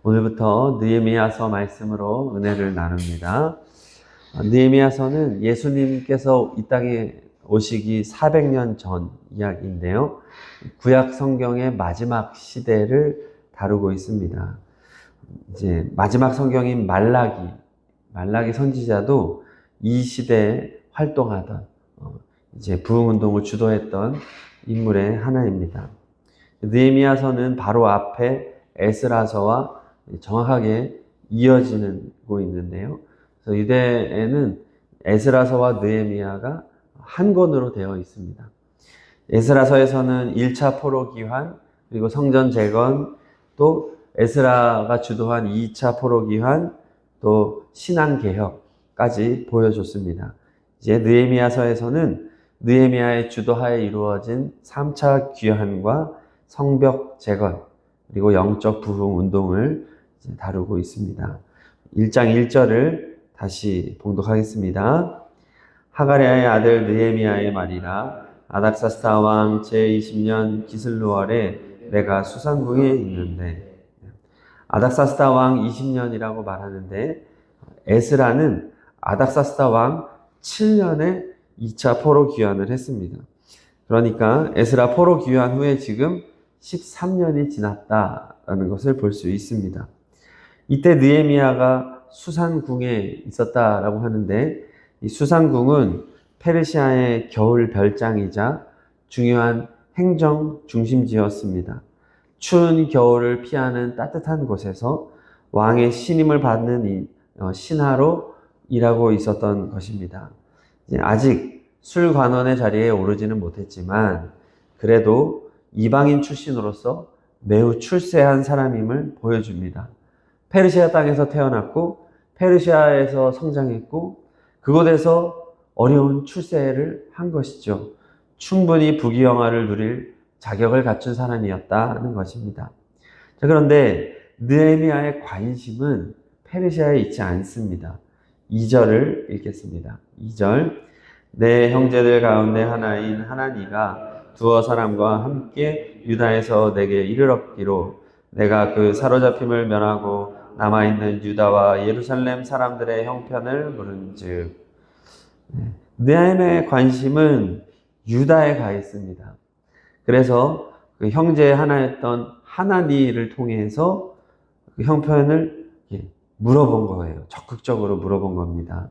오늘부터 느헤미야서 말씀으로 은혜를 나눕니다. 느헤미야서는 예수님께서 이 땅에 오시기 400년 전 이야기인데요. 구약 성경의 마지막 시대를 다루고 있습니다. 이제 마지막 성경인 말라기 선지자도 이 시대에 활동하던 이제 부흥운동을 주도했던 인물의 하나입니다. 느헤미야서는 바로 앞에 에스라서와 정확하게 이어지고 있는데요. 그래서 유대에는 에스라서와 느헤미야가 한 권으로 되어 있습니다. 에스라서에서는 1차 포로 기환, 그리고 성전 재건, 또 에스라가 주도한 2차 포로 기환, 또 신앙 개혁까지 보여줬습니다. 이제 느헤미야서에서는 느헤미야의 주도하에 이루어진 3차 귀환과 성벽 재건, 그리고 영적 부흥 운동을 다루고 있습니다. 1장 1절을 다시 봉독하겠습니다. 하가랴의 아들 느헤미야의 말이라. 아닥사스다 왕 제20년 기슬루월에 내가 수산궁에 있는데, 아닥사스다 왕 20년이라고 말하는데 에스라는 아닥사스다 왕 7년에 2차 포로 귀환을 했습니다. 그러니까 에스라 포로 귀환 후에 지금 13년이 지났다라는 것을 볼 수 있습니다. 이때 느헤미야가 수산궁에 있었다라고 하는데, 이 수산궁은 페르시아의 겨울 별장이자 중요한 행정 중심지였습니다. 추운 겨울을 피하는 따뜻한 곳에서 왕의 신임을 받는 신하로 일하고 있었던 것입니다. 아직 술관원의 자리에 오르지는 못했지만 그래도 이방인 출신으로서 매우 출세한 사람임을 보여줍니다. 페르시아 땅에서 태어났고 페르시아에서 성장했고 그곳에서 어려운 출세를 한 것이죠. 충분히 부귀영화를 누릴 자격을 갖춘 사람이었다는 것입니다. 자, 그런데 느헤미야의 관심은 페르시아에 있지 않습니다. 2절을 읽겠습니다. 2절. 내 형제들 가운데 하나인 하나니가 두어 사람과 함께 유다에서 내게 이르렀기로 내가 그 사로잡힘을 면하고 남아있는 유다와 예루살렘 사람들의 형편을 물은즉. 느헤미야의 관심은 유다에 가 있습니다. 그래서 그 형제 하나였던 하나니를 통해서 그 형편을 물어본 거예요. 적극적으로 물어본 겁니다.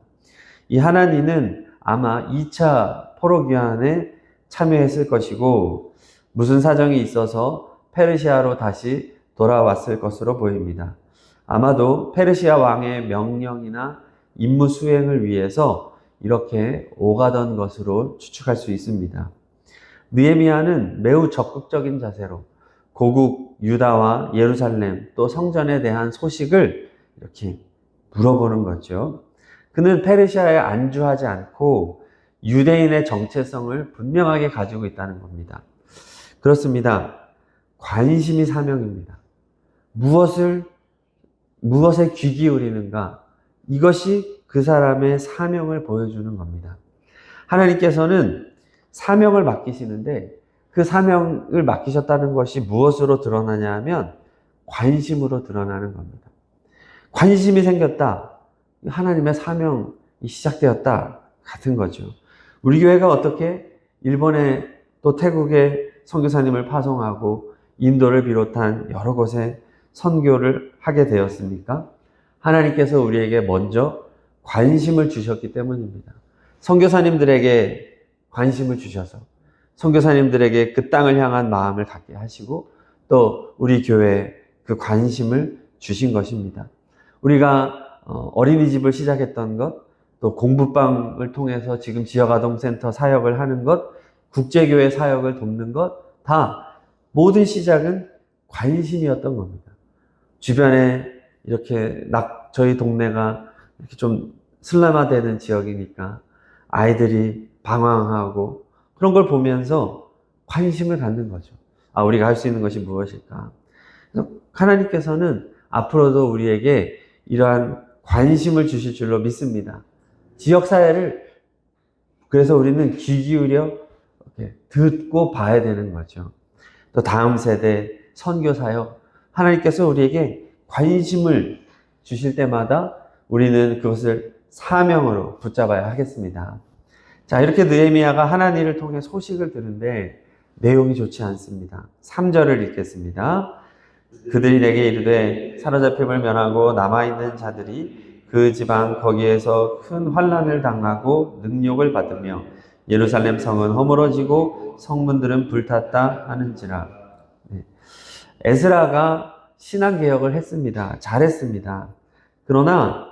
이 하나니는 아마 2차 포로 귀환에 참여했을 것이고 무슨 사정이 있어서 페르시아로 다시 돌아왔을 것으로 보입니다. 아마도 페르시아 왕의 명령이나 임무 수행을 위해서 이렇게 오가던 것으로 추측할 수 있습니다. 느헤미야는 매우 적극적인 자세로 고국 유다와 예루살렘 또 성전에 대한 소식을 이렇게 물어보는 거죠. 그는 페르시아에 안주하지 않고 유대인의 정체성을 분명하게 가지고 있다는 겁니다. 그렇습니다. 관심이 사명입니다. 무엇에 귀 기울이는가? 이것이 그 사람의 사명을 보여주는 겁니다. 하나님께서는 사명을 맡기시는데 그 사명을 맡기셨다는 것이 무엇으로 드러나냐 하면 관심으로 드러나는 겁니다. 관심이 생겼다. 하나님의 사명이 시작되었다. 같은 거죠. 우리 교회가 어떻게 일본에 또 태국에 선교사님을 파송하고 인도를 비롯한 여러 곳에 선교를 하게 되었습니까? 하나님께서 우리에게 먼저 관심을 주셨기 때문입니다. 선교사님들에게 관심을 주셔서 선교사님들에게 그 땅을 향한 마음을 갖게 하시고 또 우리 교회에 그 관심을 주신 것입니다. 우리가 어린이집을 시작했던 것, 또 공부방을 통해서 지금 지역아동센터 사역을 하는 것, 국제교회 사역을 돕는 것, 다 모든 시작은 관심이었던 겁니다. 주변에 이렇게 저희 동네가 이렇게 좀 슬럼화되는 지역이니까 아이들이 방황하고 그런 걸 보면서 관심을 갖는 거죠. 우리가 할 수 있는 것이 무엇일까? 그래서 하나님께서는 앞으로도 우리에게 이러한 관심을 주실 줄로 믿습니다. 지역사회를 그래서 우리는 귀 기울여 듣고 봐야 되는 거죠. 또 다음 세대 선교사역, 하나님께서 우리에게 관심을 주실 때마다 우리는 그것을 사명으로 붙잡아야 하겠습니다. 자, 이렇게 느헤미야가 하나님 일을 통해 소식을 듣는데 내용이 좋지 않습니다. 3절을 읽겠습니다. 그들이 내게 이르되 사로잡힘을 면하고 남아있는 자들이 그 지방 거기에서 큰 환난을 당하고 능욕을 받으며 예루살렘 성은 허물어지고 성문들은 불탔다 하는지라. 에스라가 신앙개혁을 했습니다. 잘했습니다. 그러나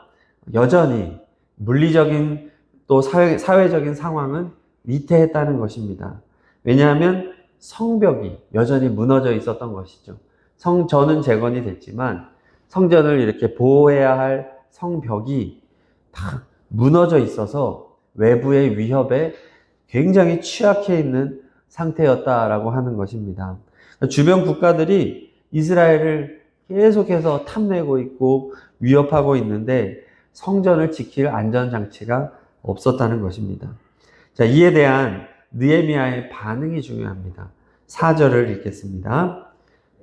여전히 물리적인 또 사회적인 상황은 위태했다는 것입니다. 왜냐하면 성벽이 여전히 무너져 있었던 것이죠. 성전은 재건이 됐지만 성전을 이렇게 보호해야 할 성벽이 다 무너져 있어서 외부의 위협에 굉장히 취약해 있는 상태였다라고 하는 것입니다. 주변 국가들이 이스라엘을 계속해서 탐내고 있고 위협하고 있는데 성전을 지킬 안전장치가 없었다는 것입니다. 자, 이에 대한 느헤미야의 반응이 중요합니다. 4절을 읽겠습니다.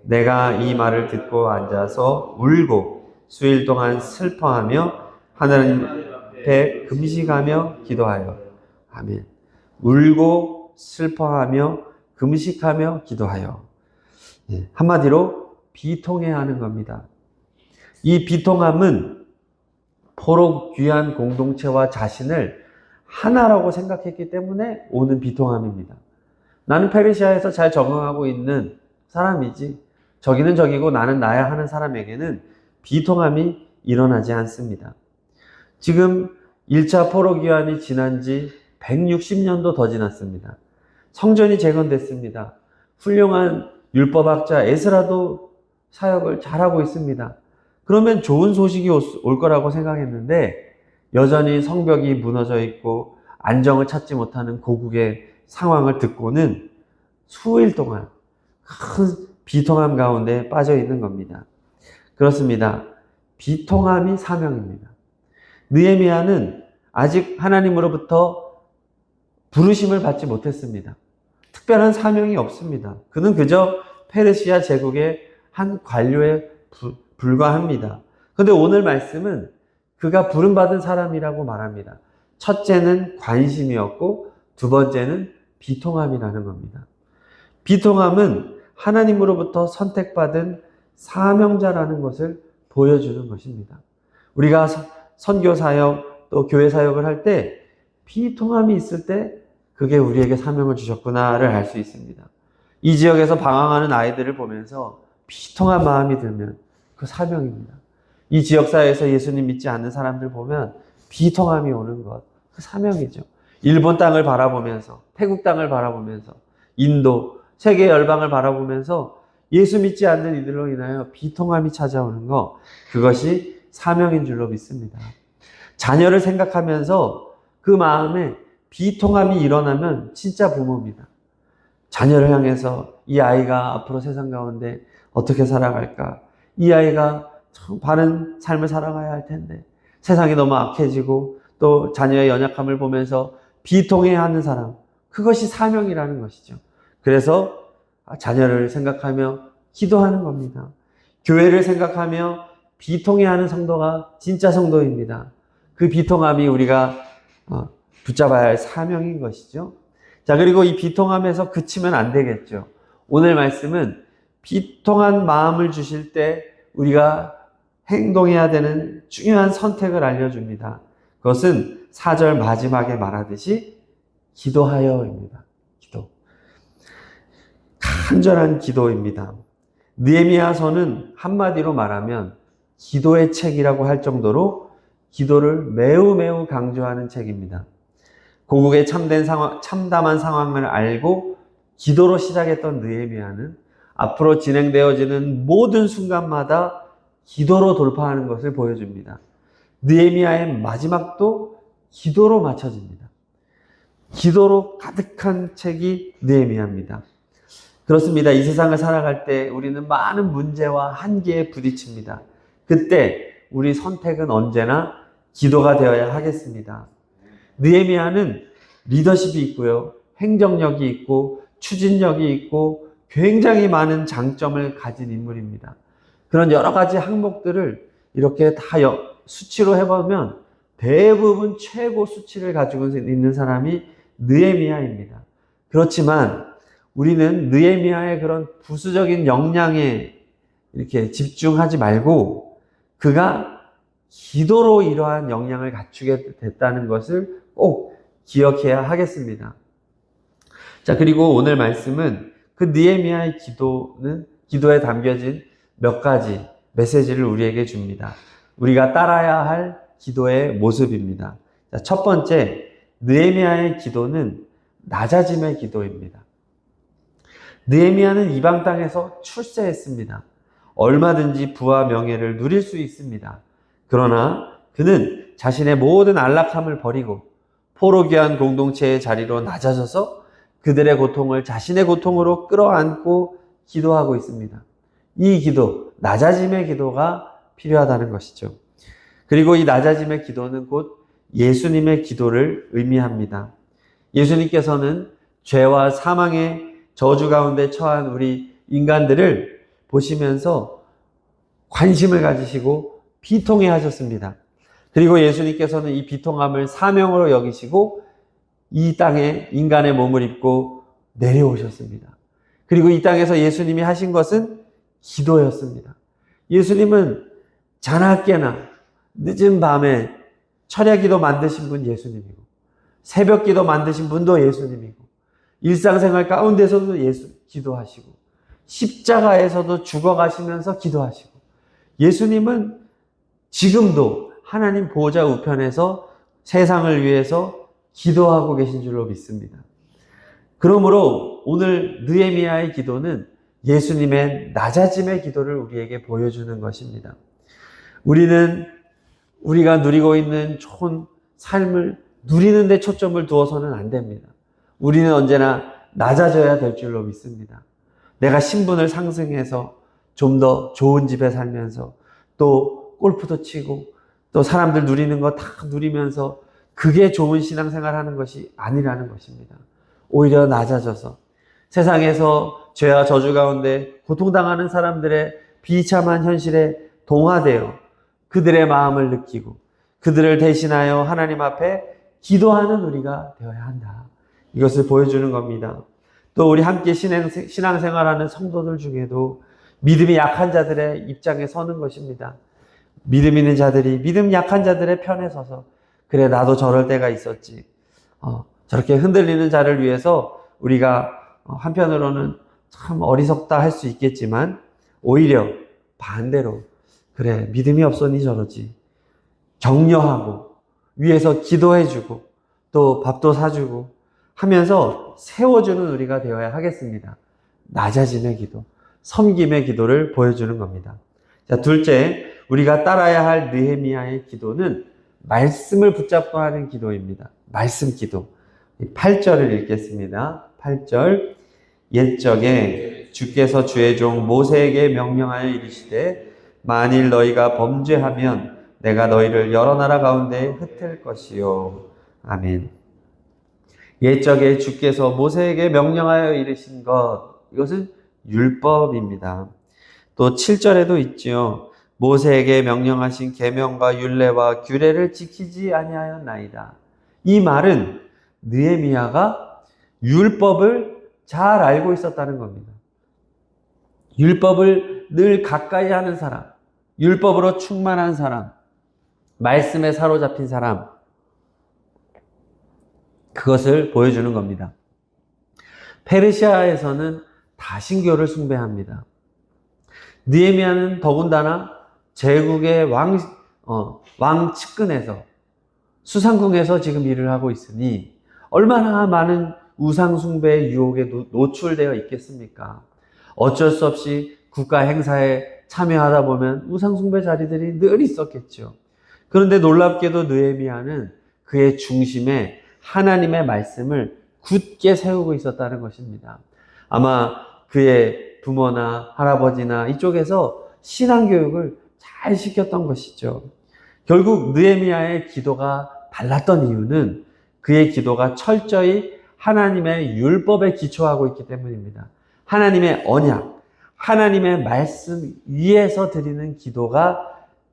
내가 이 말을 듣고 앉아서 울고 수일 동안 슬퍼하며 하나님 앞에 금식하며 기도하여. 아멘. 울고 슬퍼하며 금식하며 기도하여. 한마디로 비통해야 하는 겁니다. 이 비통함은 포로 귀한 공동체와 자신을 하나라고 생각했기 때문에 오는 비통함입니다. 나는 페르시아에서 잘 적응하고 있는 사람이지 저기는 저기고 나는 나야 하는 사람에게는 비통함이 일어나지 않습니다. 지금 1차 포로 귀환이 지난 지 160년도 더 지났습니다. 성전이 재건됐습니다. 훌륭한 율법학자 에스라도 사역을 잘하고 있습니다. 그러면 좋은 소식이 올 거라고 생각했는데 여전히 성벽이 무너져 있고 안정을 찾지 못하는 고국의 상황을 듣고는 수일 동안 큰 비통함 가운데 빠져 있는 겁니다. 그렇습니다. 비통함이 사명입니다. 느헤미야는 아직 하나님으로부터 부르심을 받지 못했습니다. 특별한 사명이 없습니다. 그는 그저 페르시아 제국의 한 관료에 불과합니다. 그런데 오늘 말씀은 그가 부름받은 사람이라고 말합니다. 첫째는 관심이었고 두 번째는 비통함이라는 겁니다. 비통함은 하나님으로부터 선택받은 사명자라는 것을 보여주는 것입니다. 우리가 선교 사역 또 교회 사역을 할 때 비통함이 있을 때 그게 우리에게 사명을 주셨구나를 알 수 있습니다. 이 지역에서 방황하는 아이들을 보면서 비통한 마음이 들면 그 사명입니다. 이 지역사회에서 예수님 믿지 않는 사람들 보면 비통함이 오는 것, 그 사명이죠. 일본 땅을 바라보면서, 태국 땅을 바라보면서, 인도, 세계 열방을 바라보면서 예수 믿지 않는 이들로 인하여 비통함이 찾아오는 것, 그것이 사명인 줄로 믿습니다. 자녀를 생각하면서 그 마음에 비통함이 일어나면 진짜 부모입니다. 자녀를 향해서 이 아이가 앞으로 세상 가운데 어떻게 살아갈까? 이 아이가 참 바른 삶을 살아가야 할 텐데 세상이 너무 악해지고 또 자녀의 연약함을 보면서 비통해하는 사람, 그것이 사명이라는 것이죠. 그래서 자녀를 생각하며 기도하는 겁니다. 교회를 생각하며 비통해하는 성도가 진짜 성도입니다. 그 비통함이 우리가 붙잡아야 할 사명인 것이죠. 자, 그리고 이 비통함에서 그치면 안 되겠죠. 오늘 말씀은 비통한 마음을 주실 때 우리가 행동해야 되는 중요한 선택을 알려줍니다. 그것은 4절 마지막에 말하듯이 기도하여입니다. 기도. 간절한 기도입니다. 느헤미야서는 한마디로 말하면 기도의 책이라고 할 정도로 기도를 매우 강조하는 책입니다. 고국의 참담한 상황을 알고 기도로 시작했던 느헤미야는 앞으로 진행되어지는 모든 순간마다 기도로 돌파하는 것을 보여줍니다. 느헤미야의 마지막도 기도로 맞춰집니다. 기도로 가득한 책이 느헤미야입니다. 그렇습니다. 이 세상을 살아갈 때 우리는 많은 문제와 한계에 부딪힙니다. 그때 우리 선택은 언제나 기도가 되어야 하겠습니다. 느헤미야는 리더십이 있고요, 행정력이 있고 추진력이 있고 굉장히 많은 장점을 가진 인물입니다. 그런 여러 가지 항목들을 이렇게 다 수치로 해보면 대부분 최고 수치를 가지고 있는 사람이 느헤미야입니다. 그렇지만 우리는 느헤미야의 그런 부수적인 역량에 이렇게 집중하지 말고 그가 기도로 이러한 역량을 갖추게 됐다는 것을 꼭 기억해야 하겠습니다. 자, 그리고 오늘 말씀은 그 느헤미야의 기도에 담겨진 몇 가지 메시지를 우리에게 줍니다. 우리가 따라야 할 기도의 모습입니다. 자, 첫 번째, 느헤미야의 기도는 낮아짐의 기도입니다. 느헤미야는 이방 땅에서 출세했습니다. 얼마든지 부와 명예를 누릴 수 있습니다. 그러나 그는 자신의 모든 안락함을 버리고 포로귀한 공동체의 자리로 낮아져서 그들의 고통을 자신의 고통으로 끌어안고 기도하고 있습니다. 이 기도, 낮아짐의 기도가 필요하다는 것이죠. 그리고 이 낮아짐의 기도는 곧 예수님의 기도를 의미합니다. 예수님께서는 죄와 사망의 저주 가운데 처한 우리 인간들을 보시면서 관심을 가지시고 비통해 하셨습니다. 그리고 예수님께서는 이 비통함을 사명으로 여기시고 이 땅에 인간의 몸을 입고 내려오셨습니다. 그리고 이 땅에서 예수님이 하신 것은 기도였습니다. 예수님은 자나깨나 늦은 밤에 철야기도 만드신 분 예수님이고 새벽기도 만드신 분도 예수님이고 일상생활 가운데서도 기도하시고 십자가에서도 죽어가시면서 기도하시고 예수님은 지금도 하나님 보좌 우편에서 세상을 위해서 기도하고 계신 줄로 믿습니다. 그러므로 오늘 느헤미야의 기도는 예수님의 낮아짐의 기도를 우리에게 보여주는 것입니다. 우리가 누리고 있는 좋은 삶을 누리는 데 초점을 두어서는 안 됩니다. 우리는 언제나 낮아져야 될 줄로 믿습니다. 내가 신분을 상승해서 좀 더 좋은 집에 살면서 또 골프도 치고 또 사람들 누리는 거 다 누리면서 그게 좋은 신앙생활 하는 것이 아니라는 것입니다. 오히려 낮아져서 세상에서 죄와 저주 가운데 고통당하는 사람들의 비참한 현실에 동화되어 그들의 마음을 느끼고 그들을 대신하여 하나님 앞에 기도하는 우리가 되어야 한다. 이것을 보여주는 겁니다. 또 우리 함께 신앙생활하는 성도들 중에도 믿음이 약한 자들의 입장에 서는 것입니다. 믿음 있는 자들이 믿음 약한 자들의 편에 서서 그래 나도 저럴 때가 있었지. 저렇게 흔들리는 자를 위해서 우리가 한편으로는 참 어리석다 할 수 있겠지만 오히려 반대로 그래 믿음이 없으니 저러지. 격려하고 위에서 기도해주고 또 밥도 사주고 하면서 세워주는 우리가 되어야 하겠습니다. 낮아짐의 기도, 섬김의 기도를 보여주는 겁니다. 자, 둘째, 우리가 따라야 할 느헤미야의 기도는 말씀을 붙잡고 하는 기도입니다. 말씀 기도. 8절을 읽겠습니다. 8절. 옛적에 주께서 주의 종 모세에게 명령하여 이르시되 만일 너희가 범죄하면 내가 너희를 여러 나라 가운데 흩을 것이요. 아멘. 옛적에 주께서 모세에게 명령하여 이르신 것, 이것은 율법입니다. 또 7절에도 있지요. 모세에게 명령하신 계명과 율례와 규례를 지키지 아니하였나이다. 이 말은 느헤미야가 율법을 잘 알고 있었다는 겁니다. 율법을 늘 가까이 하는 사람, 율법으로 충만한 사람, 말씀에 사로잡힌 사람, 그것을 보여주는 겁니다. 페르시아에서는 다신교를 숭배합니다. 느헤미야는 더군다나 제국의 왕 측근에서 수상궁에서 지금 일을 하고 있으니 얼마나 많은 우상 숭배의 유혹에 노출되어 있겠습니까? 어쩔 수 없이 국가 행사에 참여하다 보면 우상 숭배 자리들이 늘 있었겠죠. 그런데 놀랍게도 느헤미야는 그의 중심에 하나님의 말씀을 굳게 세우고 있었다는 것입니다. 아마 그의 부모나 할아버지나 이쪽에서 신앙교육을 잘 시켰던 것이죠. 결국 느헤미야의 기도가 달랐던 이유는 그의 기도가 철저히 하나님의 율법에 기초하고 있기 때문입니다. 하나님의 언약, 하나님의 말씀 위에서 드리는 기도가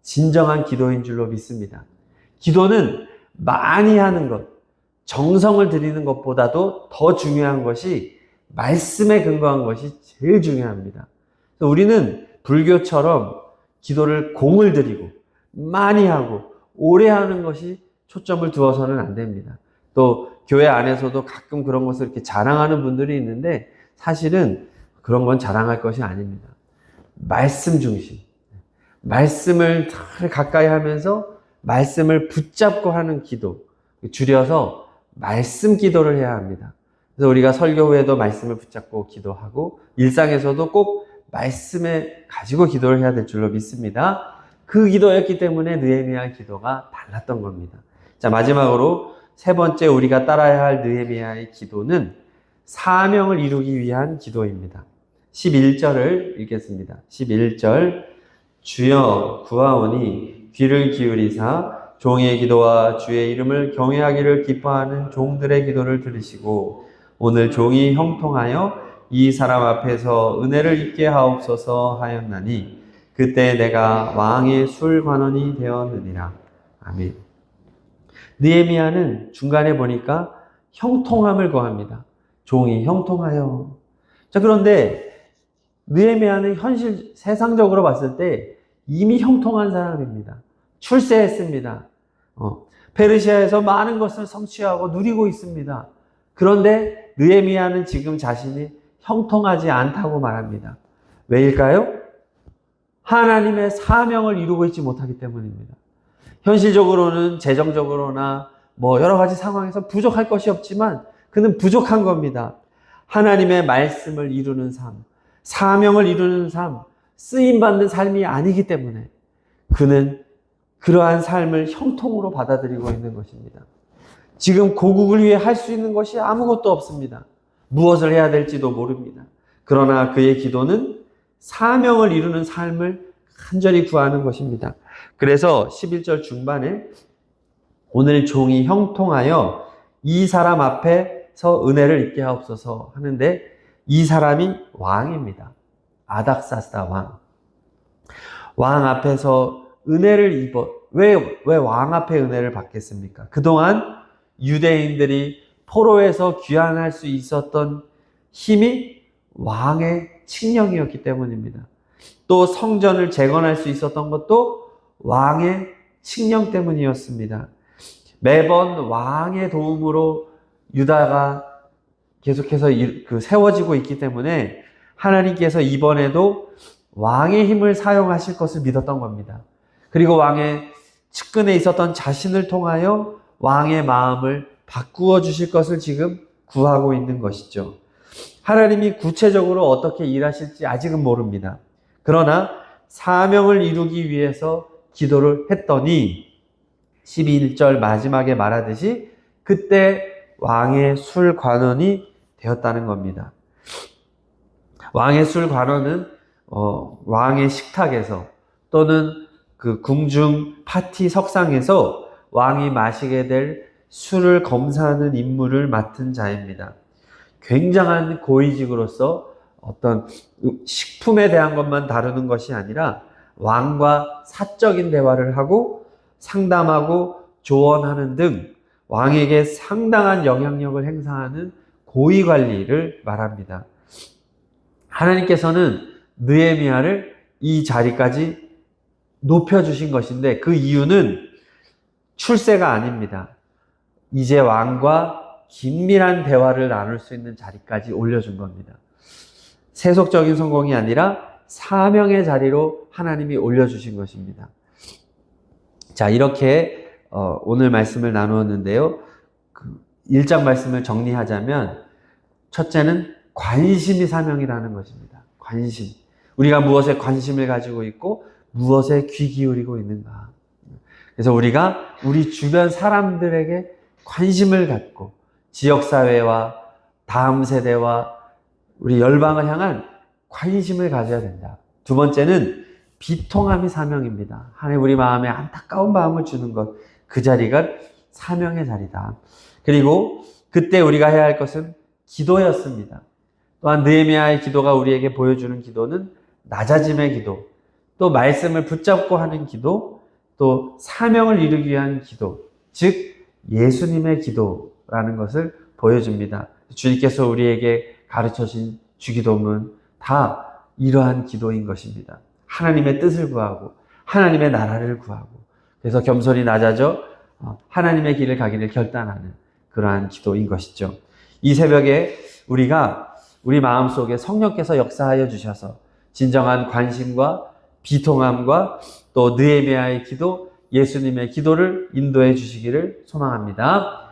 진정한 기도인 줄로 믿습니다. 기도는 많이 하는 것, 정성을 들이는 것보다도 더 중요한 것이 말씀에 근거한 것이 제일 중요합니다. 그래서 우리는 불교처럼 기도를 공을 들이고 많이 하고 오래 하는 것이 초점을 두어서는 안 됩니다. 또 교회 안에서도 가끔 그런 것을 이렇게 자랑하는 분들이 있는데 사실은 그런 건 자랑할 것이 아닙니다. 말씀 중심. 말씀을 잘 가까이 하면서 말씀을 붙잡고 하는 기도. 줄여서 말씀 기도를 해야 합니다. 그래서 우리가 설교 후에도 말씀을 붙잡고 기도하고 일상에서도 꼭 말씀에 가지고 기도를 해야 될 줄로 믿습니다. 그 기도였기 때문에 느헤미야의 기도가 달랐던 겁니다. 자, 마지막으로 세 번째 우리가 따라야 할 느헤미야의 기도는 사명을 이루기 위한 기도입니다. 11절을 읽겠습니다. 11절 주여 구하오니 귀를 기울이사 종의 기도와 주의 이름을 경외하기를 기뻐하는 종들의 기도를 들으시고 오늘 종이 형통하여 이 사람 앞에서 은혜를 입게 하옵소서 하였나니 그때 내가 왕의 술관원이 되었느니라. 아멘. 느헤미야는 중간에 보니까 형통함을 구합니다. 종이 형통하여. 자, 그런데 느헤미야는 현실 세상적으로 봤을 때 이미 형통한 사람입니다. 출세했습니다. 페르시아에서 많은 것을 성취하고 누리고 있습니다. 그런데 느헤미야는 지금 자신이 형통하지 않다고 말합니다. 왜일까요? 하나님의 사명을 이루고 있지 못하기 때문입니다. 현실적으로는 재정적으로나 여러 가지 상황에서 부족할 것이 없지만 그는 부족한 겁니다. 하나님의 말씀을 이루는 삶, 사명을 이루는 삶, 쓰임받는 삶이 아니기 때문에 그는 그러한 삶을 형통으로 받아들이고 있는 것입니다. 지금 고국을 위해 할 수 있는 것이 아무것도 없습니다. 무엇을 해야 될지도 모릅니다. 그러나 그의 기도는 사명을 이루는 삶을 간절히 구하는 것입니다. 그래서 11절 중반에 오늘 종이 형통하여 이 사람 앞에서 은혜를 입게 하옵소서 하는데 이 사람이 왕입니다. 아닥사스다 왕. 왕 앞에서 은혜를 입어. 왜 왕 앞에 은혜를 받겠습니까? 그동안 유대인들이 포로에서 귀환할 수 있었던 힘이 왕의 칙령이었기 때문입니다. 또 성전을 재건할 수 있었던 것도 왕의 칙령 때문이었습니다. 매번 왕의 도움으로 유다가 계속해서 세워지고 있기 때문에 하나님께서 이번에도 왕의 힘을 사용하실 것을 믿었던 겁니다. 그리고 왕의 측근에 있었던 자신을 통하여 왕의 마음을 바꾸어 주실 것을 지금 구하고 있는 것이죠. 하나님이 구체적으로 어떻게 일하실지 아직은 모릅니다. 그러나 사명을 이루기 위해서 기도를 했더니 12절 마지막에 말하듯이 그때 왕의 술관원이 되었다는 겁니다. 왕의 술관원은 왕의 식탁에서 또는 그 궁중 파티 석상에서 왕이 마시게 될 술을 검사하는 임무를 맡은 자입니다. 굉장한 고위직으로서 어떤 식품에 대한 것만 다루는 것이 아니라 왕과 사적인 대화를 하고 상담하고 조언하는 등 왕에게 상당한 영향력을 행사하는 고위 관리를 말합니다. 하나님께서는 느헤미야를 이 자리까지 높여주신 것인데 그 이유는 출세가 아닙니다. 이제 왕과 긴밀한 대화를 나눌 수 있는 자리까지 올려준 겁니다. 세속적인 성공이 아니라 사명의 자리로 하나님이 올려주신 것입니다. 자, 이렇게 오늘 말씀을 나누었는데요. 1장 말씀을 정리하자면 첫째는 관심이 사명이라는 것입니다. 관심. 우리가 무엇에 관심을 가지고 있고 무엇에 귀 기울이고 있는가. 그래서 우리가 우리 주변 사람들에게 관심을 갖고 지역사회와 다음 세대와 우리 열방을 향한 관심을 가져야 된다. 두 번째는 비통함이 사명입니다. 하나님 우리 마음에 안타까운 마음을 주는 것. 그 자리가 사명의 자리다. 그리고 그때 우리가 해야 할 것은 기도였습니다. 또한 느헤미야의 기도가 우리에게 보여주는 기도는 낮아짐의 기도, 또 말씀을 붙잡고 하는 기도, 또 사명을 이루기 위한 기도, 즉 예수님의 기도라는 것을 보여줍니다. 주님께서 우리에게 가르쳐주신 주기도문 다 이러한 기도인 것입니다. 하나님의 뜻을 구하고 하나님의 나라를 구하고 그래서 겸손히 낮아져 하나님의 길을 가기를 결단하는 그러한 기도인 것이죠. 이 새벽에 우리가 우리 마음속에 성령께서 역사하여 주셔서 진정한 관심과 비통함과 또 느헤미야의 기도, 예수님의 기도를 인도해 주시기를 소망합니다.